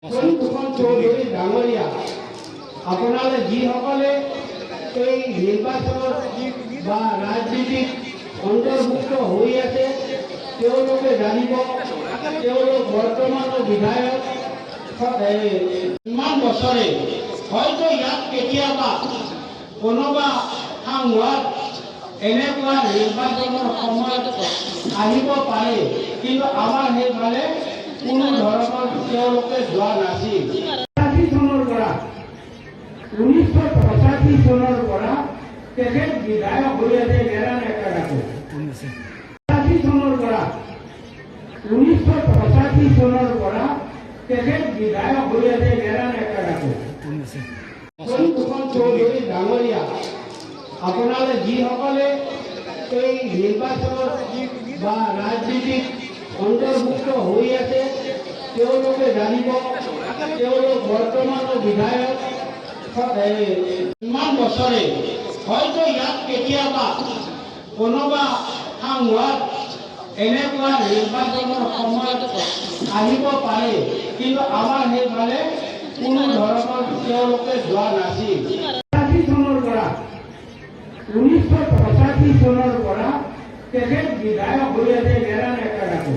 দুখন চৌধুৰী ডাঙৰীয়া আপোনালে যিসকলে এই নিৰ্বাচনত বা ৰাজনীতিত অন্তৰ্ভুক্ত হৈ আছে তেওঁলোকে জানিব তেওঁলোক বৰ্তমানৰ বিধায়ক ইমান বছৰে হয়তো ইয়াত কেতিয়াবা কোনোবা সাংসদ এনেকুৱা নিৰ্বাচনৰ সময়ত আহিব পাৰে কিন্তু আমাৰ সেইফালে কোনো ধৰণৰ তেওঁলোকে যোৱা নাছিল। ৮৫ চনৰ পৰা ১৯৮৫ চনৰ পৰা তেখেত বিধায়ক হৈ আছে নেৰা নেকাৰাকো। ৮৫ চনৰ পৰা ১৯৮৫ চনৰ পৰা তেখেত বিধায়ক হৈ আছে নেৰা নেকাৰাকো। দুখন চৌধুৰী ডাঙৰীয়া আপোনালে যিসকলে এই নিৰ্বাচনত বা ৰাজনীতিত অন্তৰ্ভুক্ত হৈ আছে তেওঁলোকে জানিব তেওঁলোক বৰ্তমানৰ বিধায়ক ইমান বছৰে হয়তো ইয়াত কেতিয়াবা কোনোবা সাংসদ এনেকুৱা নিৰ্বাচনৰ সময়ত আহিব পাৰে কিন্তু আমাৰ সেইফালে কোনো ধৰণৰ তেওঁলোকে যোৱা নাছিল। ৮৫ চনৰ পৰা ১৯৮৫ চনৰ পৰা তেখেত বিধায়ক হৈ আছে নেৰা নেকাৰাকো।